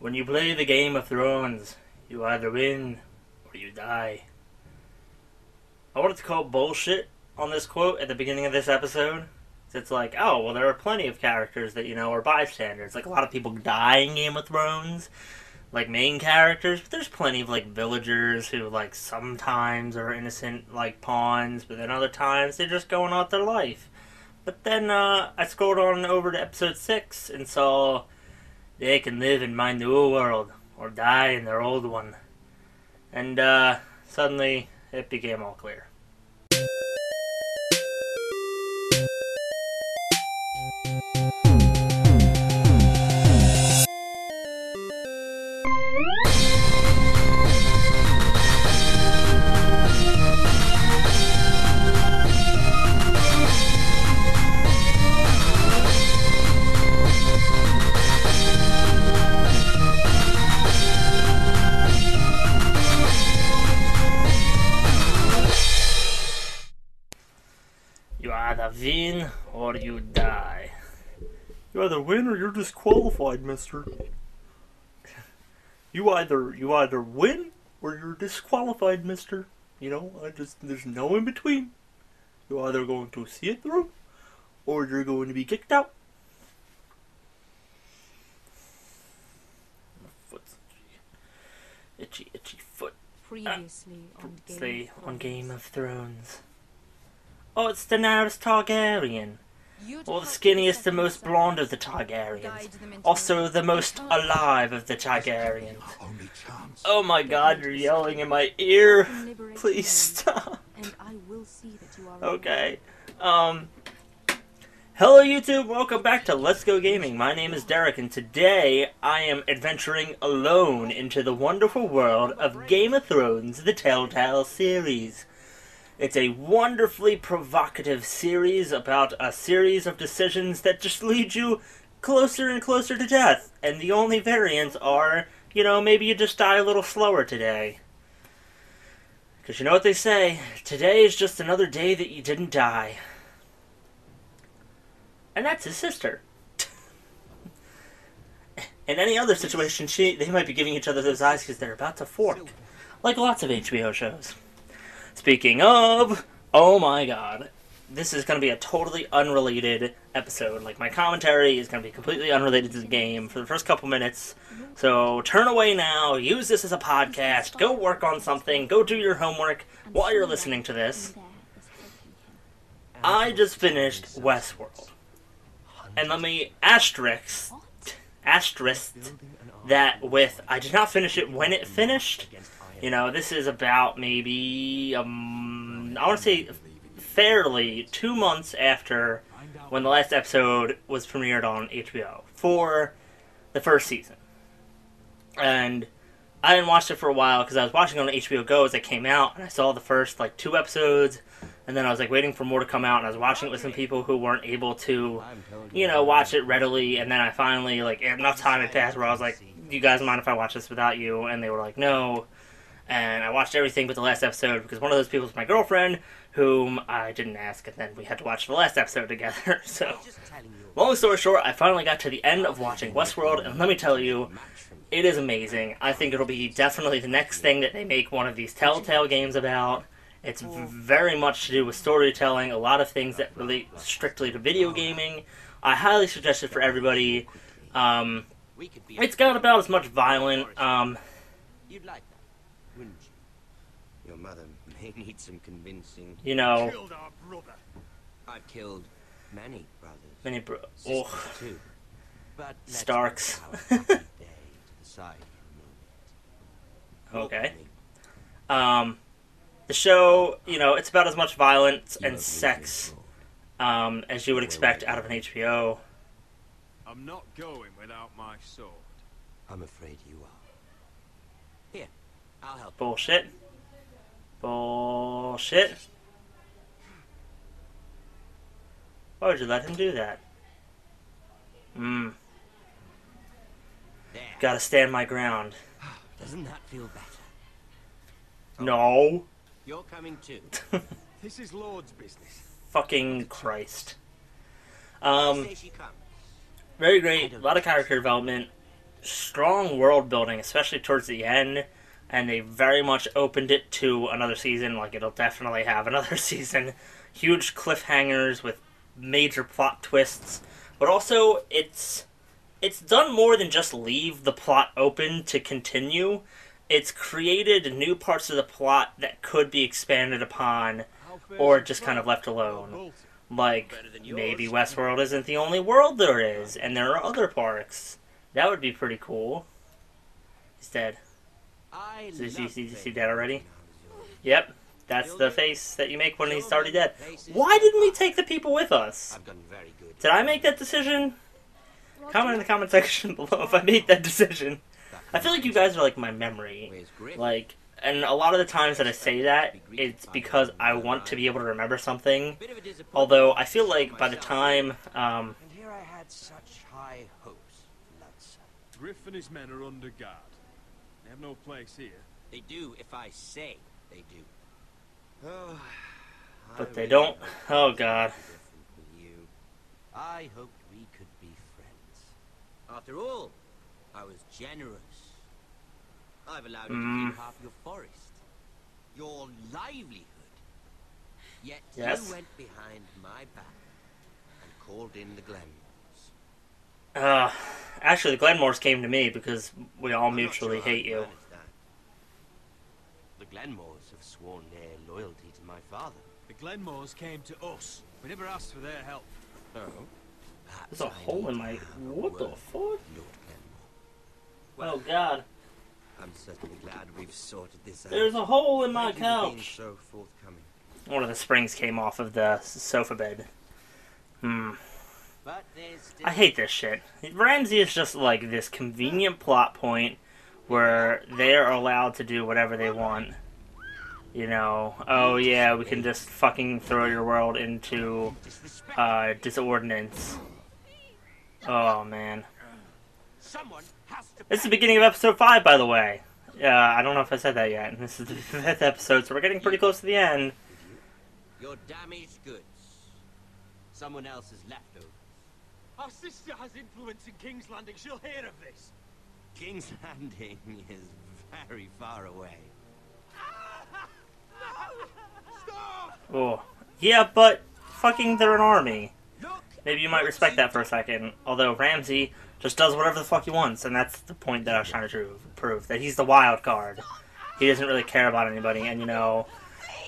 When you play the Game of Thrones, you either win or you die. I wanted to call bullshit on this quote at the beginning of this episode. It's like, oh, well, there are plenty of characters that, are bystanders. Like, a lot of people die in Game of Thrones, like, main characters. But there's plenty of, like, villagers who, like, sometimes are innocent, like, pawns. But then other times, they're just going out their life. But then, I scrolled on over to episode 6 and saw they can live in my new world or die in their old one. And, suddenly, it became all clear. You either win or you die. You either win or you're disqualified, mister. You either win or you're disqualified, mister. There's no in between. You're either going to see it through or you're going to be kicked out. My foot's itchy foot. Previously on Game of Thrones. Oh, it's Daenerys Targaryen. Or the skinniest, the most blonde of the Targaryens. Also the most alive of the Targaryens. Oh my god, you're yelling in my ear. Please stop. Okay. Hello YouTube, welcome back to Ls'G Gaming. My name is Derek, and today I am adventuring alone into the wonderful world of Game of Thrones, the Telltale series. It's a wonderfully provocative series about a series of decisions that just lead you closer and closer to death. And the only variants are, maybe you just die a little slower today. Because you know what they say, today is just another day that you didn't die. And that's his sister. In any other situation, they might be giving each other those eyes because they're about to fork. Like lots of HBO shows. Speaking of, oh my god, this is going to be a totally unrelated episode. Like, my commentary is going to be completely unrelated to the game for the first couple minutes. So, turn away now, use this as a podcast, go work on something, go do your homework while you're listening to this. I just finished Westworld. And let me asterisk that with, I did not finish it when it finished. This is about maybe, I want to say fairly 2 months after when the last episode was premiered on HBO for the first season. And I hadn't watched it for a while because I was watching it on HBO Go as it came out, and I saw the first, 2 episodes, and then I was, waiting for more to come out, and I was watching it with some people who weren't able to, watch it readily, and then I finally, enough time had passed where I was like, do you guys mind if I watch this without you? And they were like, no. And I watched everything but the last episode because one of those people was my girlfriend, whom I didn't ask, and then we had to watch the last episode together. So, long story short, I finally got to the end of watching Westworld, and let me tell you, it is amazing. I think it'll be definitely the next thing that they make one of these Telltale games about. It's very much to do with storytelling, a lot of things that relate strictly to video gaming. I highly suggest it for everybody. It's got about as much violent, You'd like that, wouldn't you? Your mother may need some convincing. Killed our brother. I've killed many brothers. Ugh. Too. But Starks. Okay. The show, it's about as much violence and sex as you would expect out of an HBO. I'm not going without my sword. I'm afraid you are. Here, I'll help. Bullshit. Bullshit. Why would you let him do that? Gotta stand my ground. Doesn't that feel better? No. You're coming too. This is Lord's business. Fucking Christ. Say she comes. Very great. A lot of character development. strong world building, especially towards the end, and they very much opened it to another season. Like, it'll definitely have another season. Huge cliffhangers with major plot twists, but also it's done more than just leave the plot open to continue. It's created new parts of the plot that could be expanded upon or just kind of left alone. Like, maybe Westworld isn't the only world there is, and there are other parks. That would be pretty cool. He's dead. Did you see dead already? Yep. That's the face that you make when he's already dead. Why didn't we take the people with us? Did I make that decision? Comment in the comment section below if I made that decision. I feel like you guys are like my memory. Like, and a lot of the times that I say that, it's because I want to be able to remember something. Although, I feel like by the time, And here I had such high hopes, Lutz. Griff and his men are under guard. They have no place here. They do if I say they do. Oh, but they don't. Oh, God. I hoped we could be friends. After all, I was generous. I've allowed you to keep half your forest, your livelihood. Yet Yes. you went behind my back and called in the Glenmores. Actually, the Glenmores came to me because we all mutually hate you. The Glenmores have sworn their loyalty to my father. The Glenmores came to us. We never asked for their help. Oh? There's a hole in my... What the fuck? Lord Glenmore. Oh, God. I'm certainly glad we've sorted this out. There's a hole in my Thank you for being couch. so forthcoming. One of the springs came off of the sofa bed. But there's still I hate this shit. Ramsey is just like this convenient plot point where they're allowed to do whatever they want. You know, oh yeah, we can just fucking throw your world into disordinance. Oh man. someone has to. This is the beginning of episode 5, by the way. I don't know if I said that yet. This is the 5th episode, so we're getting pretty close to the end. Your damaged goods. Someone else's leftovers. Our sister has influence in King's Landing. She'll hear of this. King's Landing is very far away. Stop! Oh. Yeah, but fucking they're an army. Look, Maybe you might respect that for a second. Although Ramsey just does whatever the fuck he wants, and that's the point that I was trying to prove. That he's the wild card. He doesn't really care about anybody, and you know,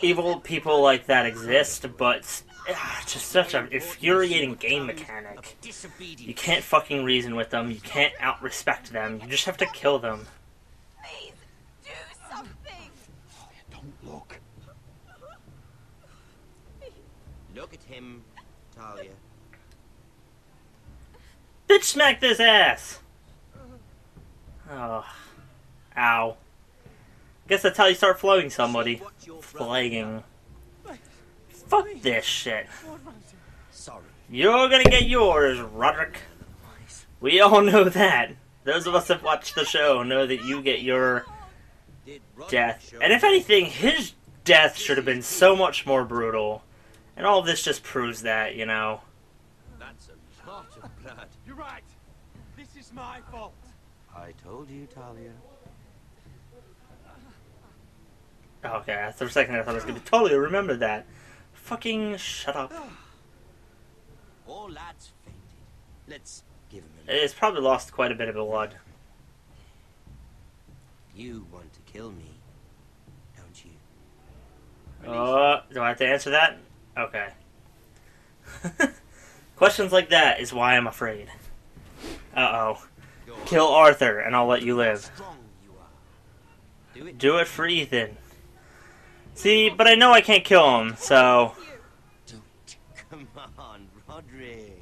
evil people like that exist, but it's just such an infuriating game mechanic. You can't fucking reason with them, you can't out-respect them, you just have to kill them. Please, do something! Don't look. Look at him, Talia. Bitch smack this ass! Oh. Ow. Guess that's how you start flowing somebody. Flagging. Fuck this shit. Sorry. You're gonna get yours, Roderick. We all know that. Those of us that watch the show know that you get your Did Roderick death. show And if you- anything, his death should have been so much more brutal. And all this just proves that, you know. That's a lot of blood. You're right. This is my fault. I told you, Talia. Okay, for a second I thought I was gonna totally remember that. Fucking shut up. All lads fainted. Let's give him a look. It's probably lost quite a bit of blood. You want to kill me, don't you? Do I have to answer that? Okay. Questions like that is why I'm afraid. Uh-oh. Kill Arthur and I'll let you live. Strong you are. Do it. Do it for Ethan. See, but I know I can't kill him, so... Don't. Come on, Roderick.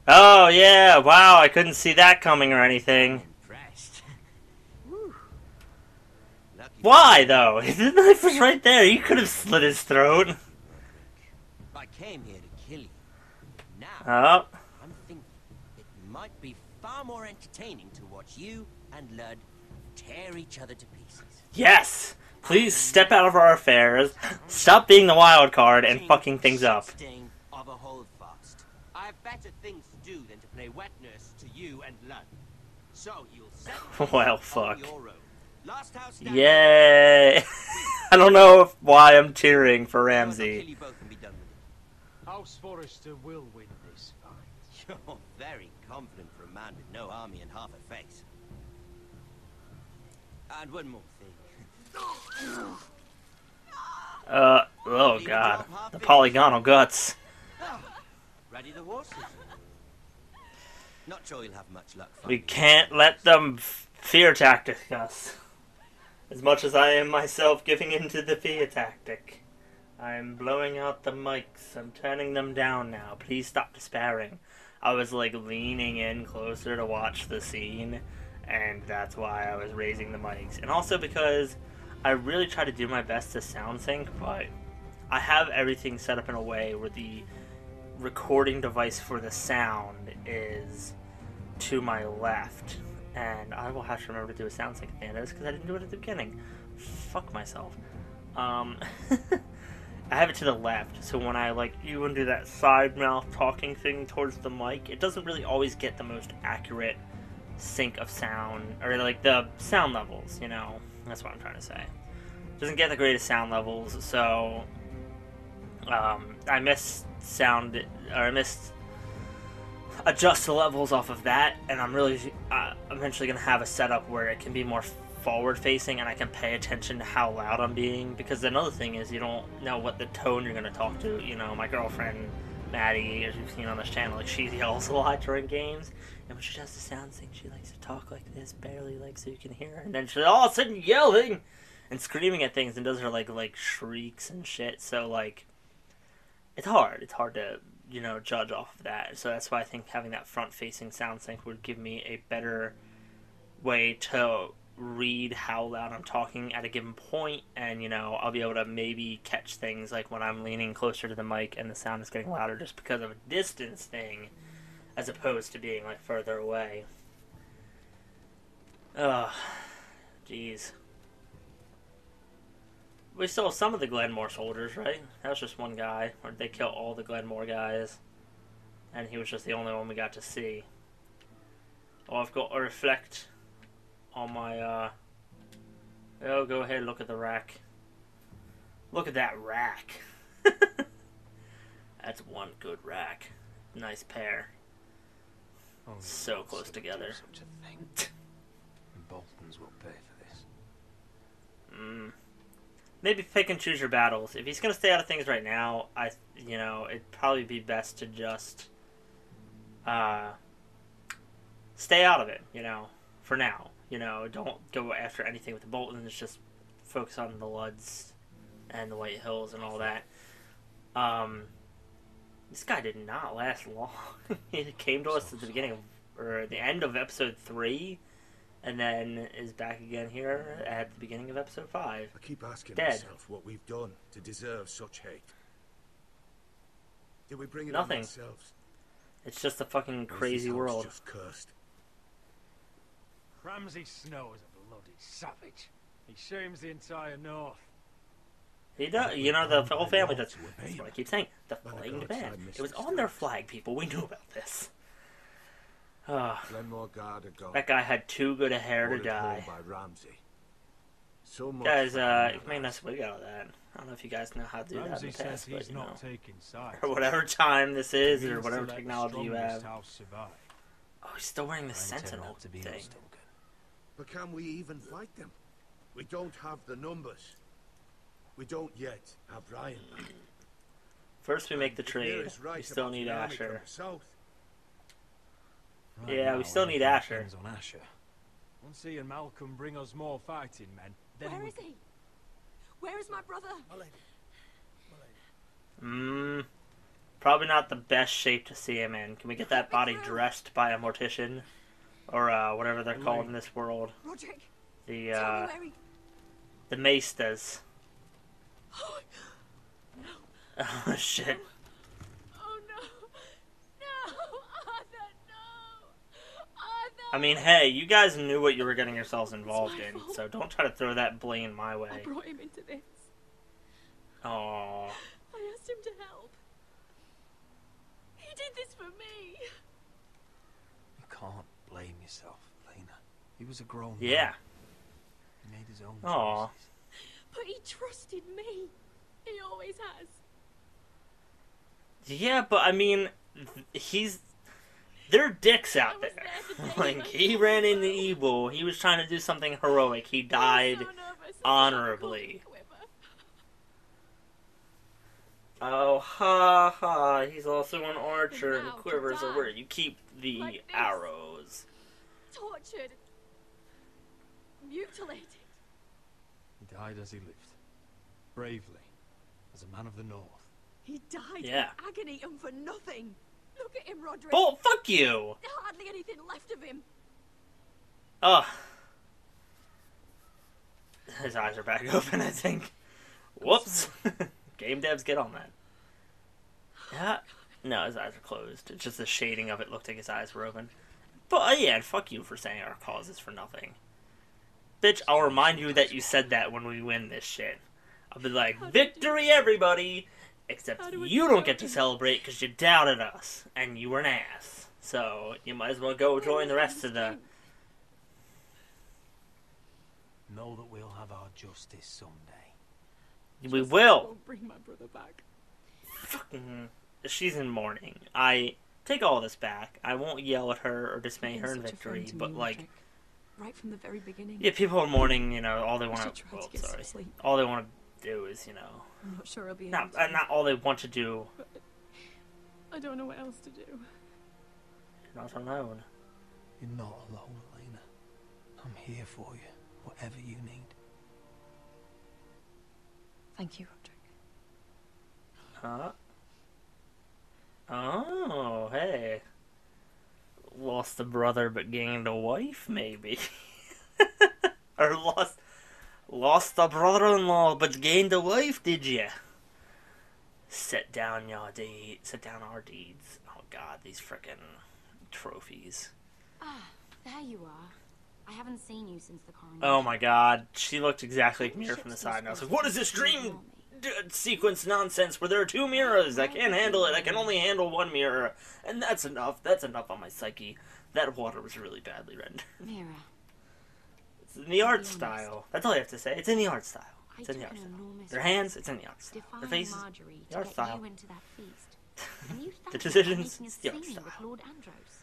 Oh, yeah, wow, I couldn't see that coming or anything. Impressed. Whew. Lucky Why, though? The knife was right there. You could have slit his throat. I came here to kill you. Now, Oh. I'm thinking it might be far more entertaining to watch you and Lud tear each other to pieces. Yes! Please step out of our affairs, stop being the wild card, and fucking things up. Sting of a holdfast. I have better things to do than to play wet nurse to you and Lud. So you'll set Well, on fuck. your own. Last house standing. Yay! I don't know why I'm tearing for I'll Ramsey. kill you both and be done with it. House Forrester will win this fight. You're very confident for a man with no army and half a face. And one more thing. Oh god. The polygonal guts. Ready the horses? Not sure you'll have much luck. We can't let them fear tactic us. As much as I am myself giving into the fear tactic. I'm blowing out the mics. I'm turning them down now. Please stop despairing. I was like leaning in closer to watch the scene, and that's why I was raising the mics. And also because I really try to do my best to sound sync, but I have everything set up in a way where the recording device for the sound is to my left. And I will have to remember to do a sound sync at the end of this because I didn't do it at the beginning. Fuck myself. I have it to the left, so when I like even do that side mouth talking thing towards the mic, it doesn't really always get the most accurate sync of sound, or like the sound levels, you know? That's what I'm trying to say. It doesn't get the greatest sound levels, so I missed adjust the levels off of that, and I'm really eventually going to have a setup where it can be more forward facing and I can pay attention to how loud I'm being, because another thing is you don't know what the tone you're going to talk to. You know, my girlfriend Maddie, as you've seen on this channel, like, she yells a lot during games, and when she does the sound thing, she likes to talk like this, barely, like, so you can hear her, and then she's all of a sudden yelling and screaming at things and does her like shrieks and shit. So like it's hard to, you know, judge off of that. So that's why I think having that front-facing sound sync would give me a better way to read how loud I'm talking at a given point, and, you know, I'll be able to maybe catch things like when I'm leaning closer to the mic and the sound is getting louder just because of a distance thing, as opposed to being, like, further away. Ugh. Jeez. We saw some of the Glenmore soldiers, right? That was just one guy. Or did they kill all the Glenmore guys? And he was just the only one we got to see. Oh, I've got to reflect on my, oh, go ahead and look at the rack. Look at that rack. That's one good rack. Nice pair. So close together. Such a thing. And Bolton's will pay for this. Maybe pick and choose your battles. If he's gonna stay out of things right now, you know, it'd probably be best to just stay out of it, you know, for now. You know, don't go after anything with the Boltons, just focus on the Luds and the White Hills and all that. This guy did not last long. He came to us at the beginning of, or the end of episode 3, and then is back again here at the beginning of episode 5. I keep asking Dead. myself what we've done to deserve such hate. Did we bring it Nothing. on ourselves? It's just a fucking Or is crazy this house world. just cursed? Ramsay Snow is a bloody savage. He shames the entire north. He does, you know, the whole family does. That's what I keep saying. The flamed band. It was on their flag, people. We knew about this. Glenmore Guard are gone. That guy had too good a hair to Ordered home die. by Ramsay. So much Guys, for you the made a nice past. video out of that. I don't know if you guys know how to do that in Ramsay the says past, he's but, you know. not taking sides. Or whatever time this is, or Means to whatever let the technology you strongest have. house survive. Oh, he's still wearing the I intend Sentinel not to be thing. hostile. But can we even fight them? We don't have the numbers. We don't yet have Ryan back. First we make the If Mayor trade. is right We still about need the army from Asher. the south, Right Yeah, we now, still need everything Asher. depends on Asher. Once he and Malcolm bring us more fighting men, then Where we is he? Where is my brother? Probably not the best shape to see him in. Can we get that body dressed by a mortician? Or, whatever they're called in this world. Roderick, The, tell me where he... the Maestas. Oh, Oh, shit. oh no. No, Arthur, no. Arthur. I mean, hey, you guys knew what you were getting yourselves involved in, so don't try to throw that blame my I way. brought him into this. Aww. I asked him to help. He did this for me. yourself, Lena. He was a grown Yeah. man. He made his own Aw. choices. But he trusted me. He always has. Yeah, but I mean, they're dicks I out was there. there the day Like, my he son ran into fell. evil. He was trying to do something heroic. He I was died so nervous I honorably. couldn't quiver. Oh, ha ha. He's also an archer, And and now to quivers are die. where you keep the Like this. arrows. Tortured. Mutilated. He died as he lived. Bravely. As a man of the North. He died Yeah. in agony and for nothing. Look at him, Roderick. Oh, fuck you! There's hardly anything left of him. Ugh. His eyes are back open, I think. Whoops. Game devs, get on that. Yeah. No, his eyes are closed. It's just the shading of it looked like his eyes were open. But, yeah, and fuck you for saying our cause is for nothing. Bitch, I'll remind you that you said that when we win this shit. I'll be like, victory, everybody! Except you don't get to celebrate because you doubted us. And you were an ass. So, you might as well go join the rest of the... Know that we'll have our justice someday. We will! Won't bring my brother back. Fucking... She's in mourning. I take all this back. I won't yell at her or dismay her in victory, but, like... Right from the very beginning. Yeah, people are mourning, you know, all they I want should to... try Well, to get some sorry. sleep. All they want to do is, you know... I'm not sure I'll be able Not, to. not all they want to do. I don't know what else to do. You're not alone. You're not alone, Elena. I'm here for you, whatever you need. Thank you, Roderick. Huh? Oh, hey. Lost a brother but gained a wife, maybe. Or lost a brother-in-law but gained a wife, did ya? Set down your deed. Set down our deeds. Oh god, these frickin' trophies. Ah, there you are. I haven't seen you since the coronation. Oh my god, she looked exactly like Mira from the side, and I was like, what is this dream sequence nonsense where there are two mirrors? I can't handle it. I can only handle one mirror. And that's enough. That's enough on my psyche. That water was really badly rendered. Mira, It's in the art style. That's all I have to say. It's in the art style. I It's in the took art an style. enormous Their hands, it's in the art style. Their defying faces, Marjorie the to art get style. you into that feast. And you The thanked decisions, her for making the a art scene style. with Lord Andros.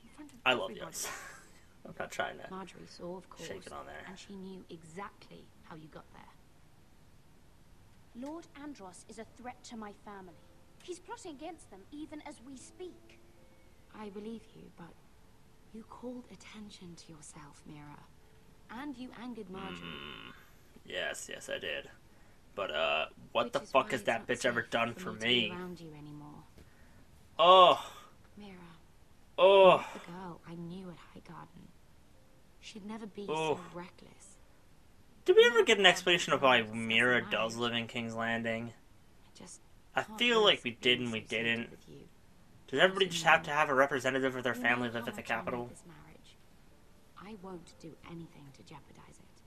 In front of I love the everybody. art style. I'm not trying to Marjorie saw, of course, shake it on there. and she knew exactly how you got there. Lord Andros is a threat to my family. He's plotting against them even as we speak. I believe you, but you called attention to yourself, Mira. And you angered Marjorie. Yes, yes, I did. But, what the Which is fuck why has it's that not bitch ever safe done for to be me? around you anymore. Oh, Mira, oh. the girl I knew at Highgarden. She'd never be Oh. so reckless. Did we ever get an explanation of why Mira does live in King's Landing? I feel like we did and we didn't. Does everybody just have to have a representative of their family live at the capital? I won't do anything to jeopardize it.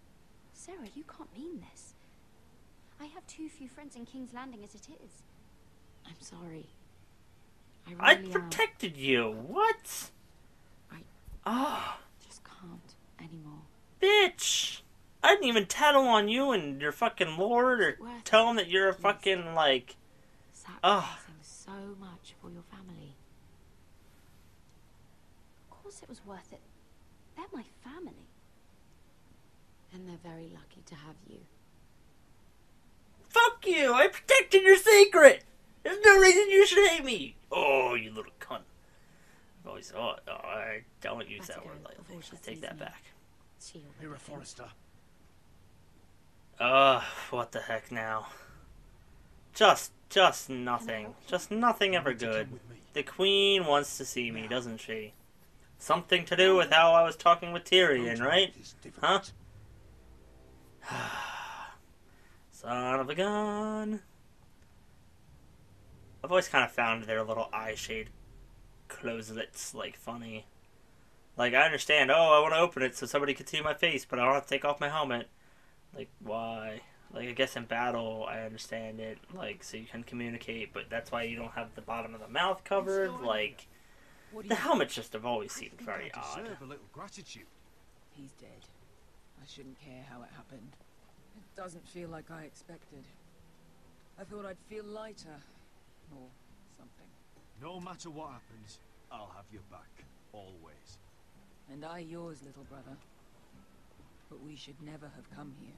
Sarah, you can't mean this. I have too few friends in King's Landing as it is. I'm sorry. I really am. protected you. What? Ah, Just can't anymore. bitch. I didn't even tattle on you and your fucking lord or Worth tell it, him that you're a please. fucking, like... Sacrificing so much for your family. Of course it was worth it. They're my family. And they're very lucky to have you. Fuck you! I protected your secret! There's no reason you should hate me! Oh, you little cunt. I've always... I don't use Better that go word lightly. before she I take sees that me. back. She already Mira thinks. Forrester. What the heck now? Just nothing. Just nothing ever good. The Queen wants to see me, doesn't she? Something to do with how I was talking with Tyrion, right? Huh? Son of a gun. I've always kind of found their little eye shade closelets, like, funny. Like, I understand, I want to open it so somebody can see my face, but I don't have to take off my helmet. Like, why? Like, I guess in battle, I understand it, like, so you can communicate, but that's why you don't have the bottom of the mouth covered, like... What do The you helmets just have always I seemed think very I odd. deserve a little gratitude. He's dead. I shouldn't care how it happened. It doesn't feel like I expected. I thought I'd feel lighter. Or something. No matter what happens, I'll have your back. Always. And I yours, little brother. But we should never have come here.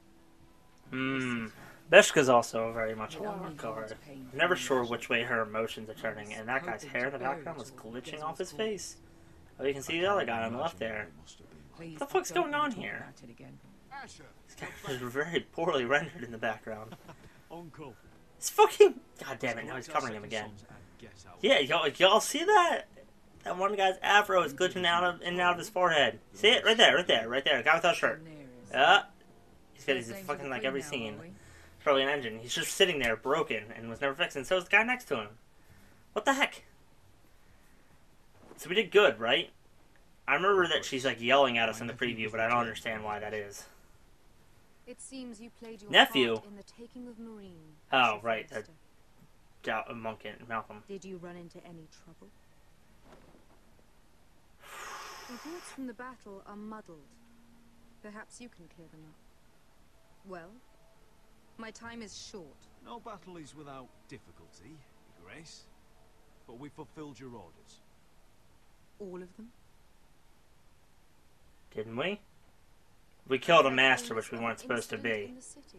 Beshka's also very much a wild card. I'm never sure which way her emotions are turning, and that guy's hair in the background was glitching off his face. Oh, you can see the other guy on the left there. What the fuck's going on here? This guy is very poorly rendered in the background. Uncle. It's fucking... God damn it, now he's covering him again. Yeah, y'all see that? That one guy's afro is glitching in and out of his forehead. See it? Right there, right there, right there. Guy without a shirt. Yeah. He's got his fucking, like, every scene. Probably an engine. He's just sitting there, broken, and was never fixed, and so is the guy next to him. What the heck? So we did good, right? I remember that she's, like, yelling at us in the preview, but I don't understand why that is. It seems you played your Nephew. part in the taking of Marine. Oh, Mr. right. Forrester. Monk and Malcolm. Did you run into any trouble? Reports from the battle are muddled. Perhaps you can clear them up. Well, my time is short. No battle is without difficulty, Grace. But we fulfilled your orders. All of them? Didn't we? We killed a master, which we weren't supposed to be. In the city.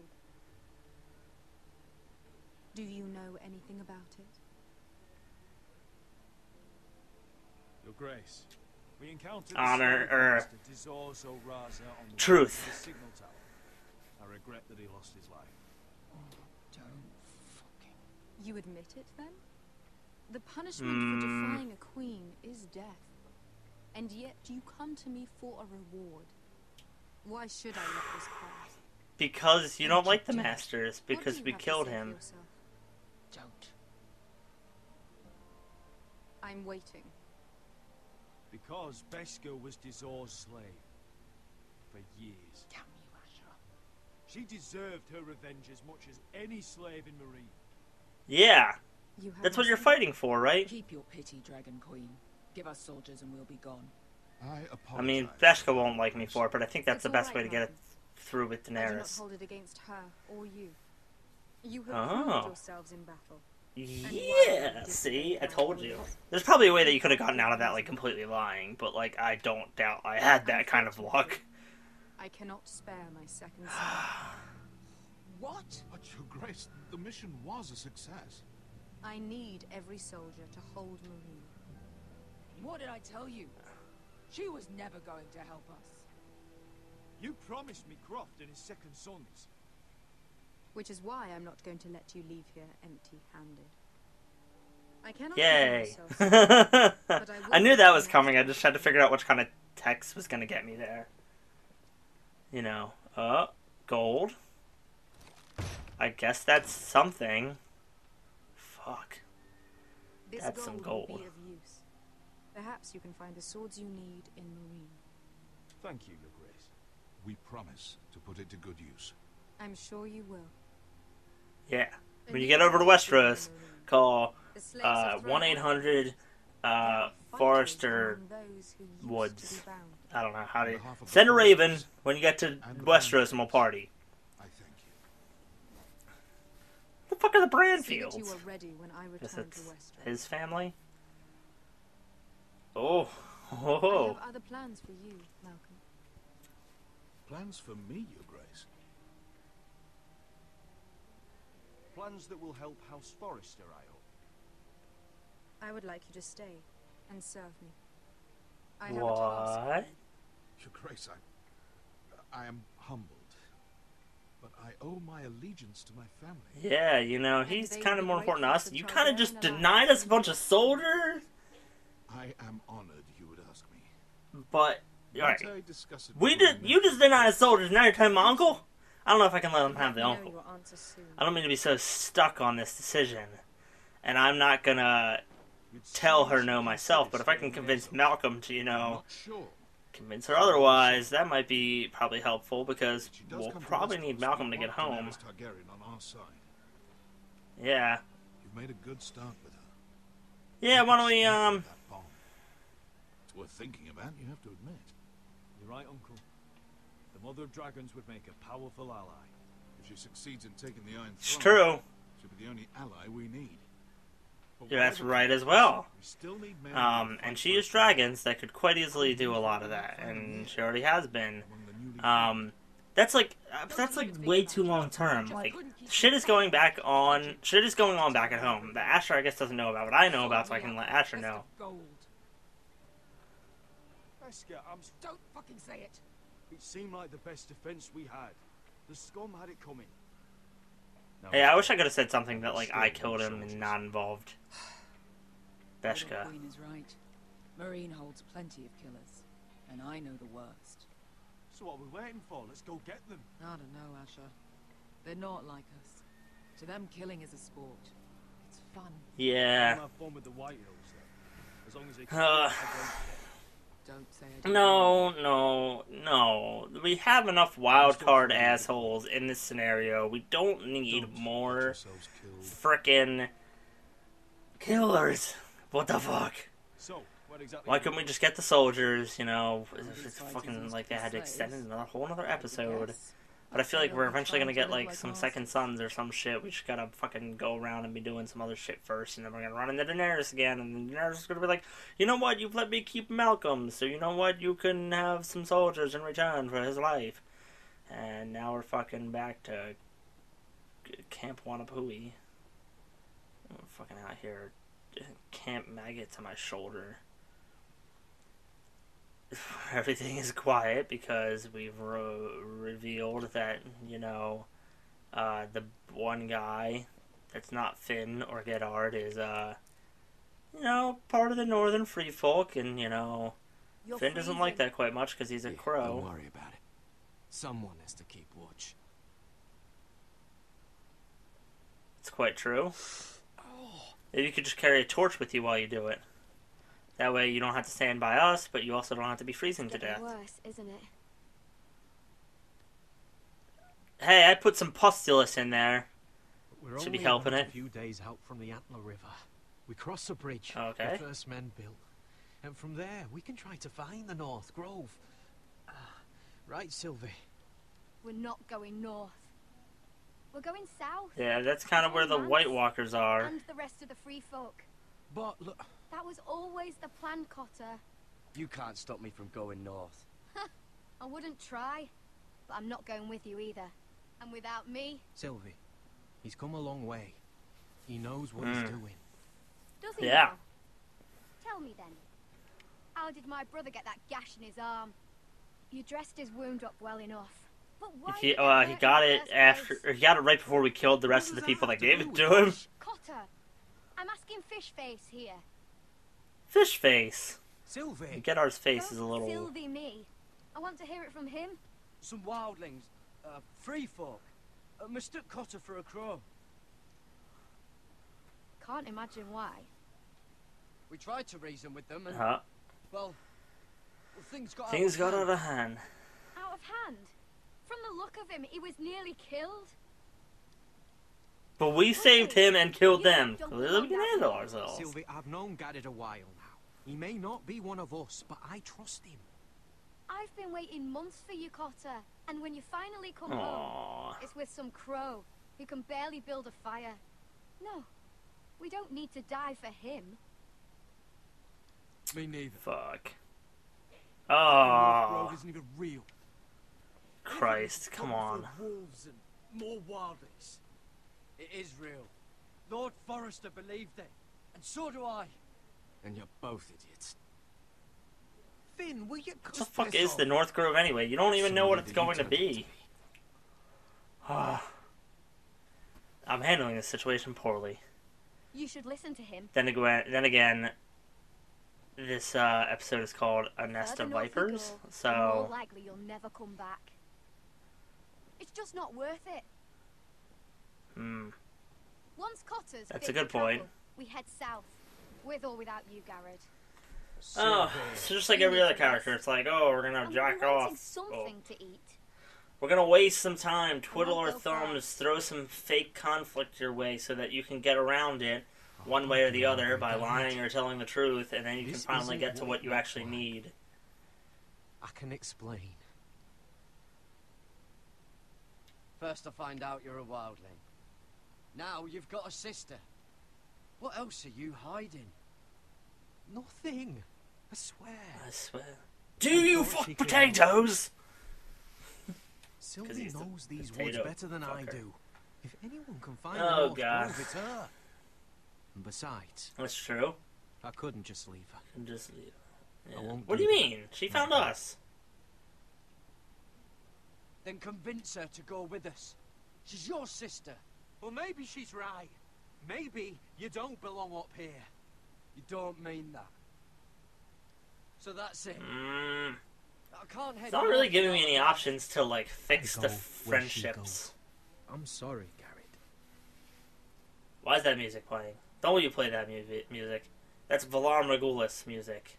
Do you know anything about it? Your Grace, we encountered Honor, the truth. signal tower. I regret that he lost his life. Don't fucking... You admit it, then? The punishment for defying a queen is death. And yet you come to me for a reward. Why should I let this pass? Because you don't like the masters, because we killed him. Don't. I'm waiting. Because Beshka was Dizor's slave. For years. Damn you, Asher. She deserved her revenge as much as any slave in Marine. Yeah, You have that's what you're listened? fighting for, right? Keep your pity, Dragon Queen. Give us soldiers and we'll be gone. I mean, Beshka won't like me for it, but I think that's the best way to get it through with I do not Daenerys. hold it against her or you. You have Oh. proved yourselves in battle. Yeah, see? I told you. There's probably a way that you could have gotten out of that, like, completely lying, but, like, I don't doubt I had that kind of luck. I cannot spare my second son. What? But Your Grace, the mission was a success. I need every soldier to hold Marine. What did I tell you? She was never going to help us. You promised me Croft and his second sons. Which is why I'm not going to let you leave here empty-handed. I cannot Yay. kill myself, but I will I knew that be was coming, I just had to figure out which kind of text was gonna get me there. You know, gold. I guess that's something. Fuck. This That's some gold will gold. be of use. Perhaps you can find the swords you need in Marine. Thank you, Your Grace. We promise to put it to good use. I'm sure you will. Yeah. And When you you get over to will be Westeros, in Marine. call The slaves have thrown 1-800 There are Forrester fighters among those who used Woods. to be bound. I don't know how to... behalf of the Send a raven Foresters when you get to and the Westeros and we'll party. I thank you. What the fuck are the See that you Brandfields? are ready when I Guess return to it's Westeros. his family? Oh. I Oh. have other plans for you, Malcolm. Plans for me, Your Grace. Plans that will help House Forrester, I hope. I would like you to stay and serve me. I have a task. What? Your Grace, I am humbled. But I owe my allegiance to my family. Yeah, you know, he's they kind of would be more important to grateful us. for You kind of just Targaryen denied us a bunch of soldiers? I am honored you would ask me. But, Might alright. I discuss it We with did. my You just denied us soldiers, now you're telling my uncle? I don't know if I can let him Let have the me know uncle. your answer soon. I don't mean to be so stuck on this decision. And I'm not gonna tell her no myself, but if I can convince Malcolm to, you I'm know, not sure. convince her otherwise, that might be probably helpful, because She does we'll come to probably Westeros. need Malcolm to We get want home. Daenerys Targaryen on our side. Yeah. You've made a good start with her. Yeah, why don't we, That bomb. It's worth thinking about, you have to admit. You're right, Uncle. The Mother of Dragons would make a powerful ally. If she succeeds in taking the Iron It's Throne, true. she'll be the onally ally we need. But Yeah, that's whatever right comes, as well. we still need men who will fight And she for is us dragons that could quite easily do a lot of that, and she already has been. among the newly That's like way too long term. Like, shit is going back on. Shit is going on back at home that Asher, I guess, doesn't know about, but I know about, so I can let Asher know. Wesker, Don't fucking say it. it seemed like the best defense we had. The scum had it coming. Now Hey, I wish I could have said something that like I killed him and not involved Little Beshka. Queen is right. Marine holds plenty of killers, and I know the worst. So what are we waiting for? Let's go get them. I don't know, Asher. They're not like us. To them, killing is a sport. It's fun. Yeah. We'll have fun with the White Hills, then. As long as they Uh, Don't say I don't No. We have enough wild card assholes in this scenario. We don't need more yourselves killed. frickin' killers. What the fuck? So, what exactly Why couldn't we just get the soldiers, you know? It's fucking like they had to extend it another whole another episode. But I feel like we're eventually gonna get like some second sons or some shit. We just gotta fucking go around and be doing some other shit first, and then we're gonna run into Daenerys again, and then Daenerys is gonna be like, you know what? You've let me keep Malcolm, so you know what? You can have some soldiers in return for his life. And now we're fucking back to Camp Wanapui. I'm fucking out here, Camp Maggots on my shoulder. Everything is quiet because we've revealed that, you know, the one guy that's not Finn or Gedard is, you know, part of the Northern Free Folk, and, you know, Finn doesn't like that quite much because he's a crow. Don't worry about it. Someone has to keep watch. It's quite true. Maybe you could just carry a torch with you while you do it. That way you don't have to stand by us, but you also don't have to be freezing to death. Worse, isn't it? Hey, I put some pustulus in there. We're Should be only helping about it. a few days out from the Antler River. We cross the bridge Okay. the first men built. And from there, we can try to find the North Grove. Right, Sylvie? We're not going north. We're going south. Yeah, that's kind of where the White Walkers are. And the rest of the free folk. But look, That was always the plan, Cotter. You can't stop me from going north. I wouldn't try, but I'm not going with you either. And without me... Sylvie, he's come a long way. He knows what he's doing. Does he Yeah. now? Tell me then. How did my brother get that gash in his arm? You dressed his wound up well enough. But why He did hurt in got the it first after, place? or he got it right before we killed the rest of the people that gave it to him. Cotter, I'm asking Fishface here. Fish face. Sylvie! Gedard's face Don't is a little. Sylvie me. I want to hear it from him. Some wildlings, free folk, mistook Cotter for a crow. Can't imagine why. We tried to reason with them and, well, things got Things got hand. out of hand. Out of hand? From the look of him, he was nearly killed. But we saved him and killed them. Don't Clearly we belong can that handle way. ourselves. Sylvie, I've known Gaddard a while now. He may not be one of us, but I trust him. I've been waiting months for you, Cotter. And when you finally come home, Aww. it's with some crow who can barely build a fire. No, we don't need to die for him. Me neither. Fuck. North Oh, Grove isn't even real. Christ, come on. Wolves and more wildlings. It is real. Lord Forrester believed it, and so do I. And you're both idiots. Finn, will you What the fuck is the North Grove anyway? You don't even know what it's going to be. I'm handling this situation poorly. You should listen to him. Then again, this episode is called A Nest Further of north you Vipers, go, the more so likely you'll never come back. It's just not worth it. Once Cotter's That's fit a good for travel, point. we head south, with or without you, Garrett. oh, so just like every other character, it's like, oh, we're gonna And jack we're wanting off. something to eat. We're gonna waste some time, twiddle won't our go far. thumbs, throw some fake conflict your way so that you can get around it, one way or the other by lying or telling the truth, and then you can finally get to what you actually need. I can explain. First I find out you're a wildling. Now you've got a sister. What else are you hiding? Nothing. I swear. I swear. Do you fuck potatoes? Sylvie knows these woods potato better than I fucker. do. If anyone can find Oh, the North God. Grove, it's her. And besides, That's true. I couldn't just leave her. And just leave. Yeah. I won't What do you that. mean? She found us. Then convince her to go with us. She's your sister. Well, maybe she's right. Maybe you don't belong up here. You don't mean that. So that's it. Mm. I can't head It's not really north giving me without any her. options to, like, fix I the go where she friendships. I'm sorry, Garrett. Why is that music playing? Don't you play that music. That's Valar Morghulis music.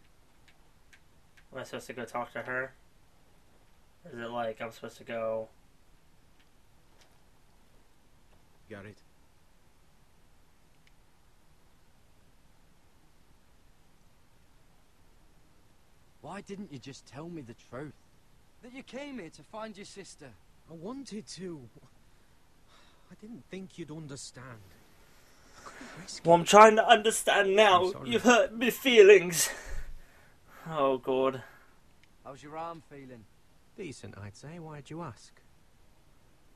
Am I supposed to go talk to her? Or is it like I'm supposed to go... Garrett. Why didn't you just tell me the truth? That you came here to find your sister. I wanted to. I didn't think you'd understand. I couldn't risk Well, I'm it. trying to understand I'm now. sorry. You've hurt my feelings. Oh, God. How's your arm feeling? Decent, I'd say. Why'd you ask?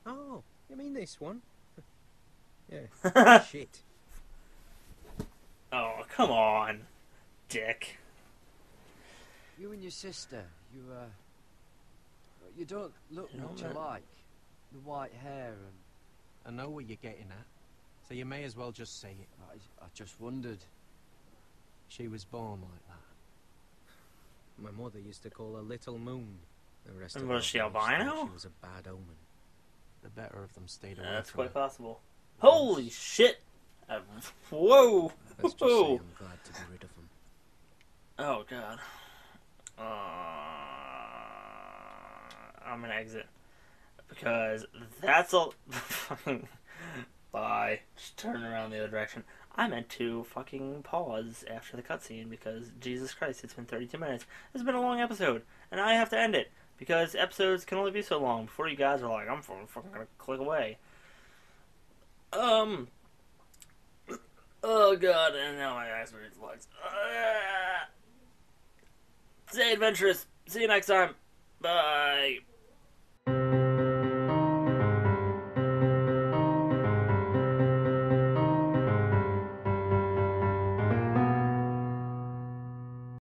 Oh, you mean this one? Yeah. Shit. Oh, come on, dick. You and your sister, you don't look You know, much man. alike. The white hair and... I know what you're getting at, so you may as well just say it. I just wondered. She was born like that. My mother used to call her Little Moon. The rest And of was our she village thought albino? She was a bad omen. The better of them stayed away That's from quite her. possible. Holy shit! Whoa! Let's just say Whoa! I'm glad to be rid of them. Oh, God. I'm gonna exit. Because that's all... Bye. Just turn around the other direction. I meant to fucking pause after the cutscene because, Jesus Christ, it's been 32 minutes. It's been a long episode, and I have to end it. Because episodes can only be so long before you guys are like, I'm fucking gonna click away. Oh, God, and now my eyes are reflex. Stay adventurous. See you next time. Bye.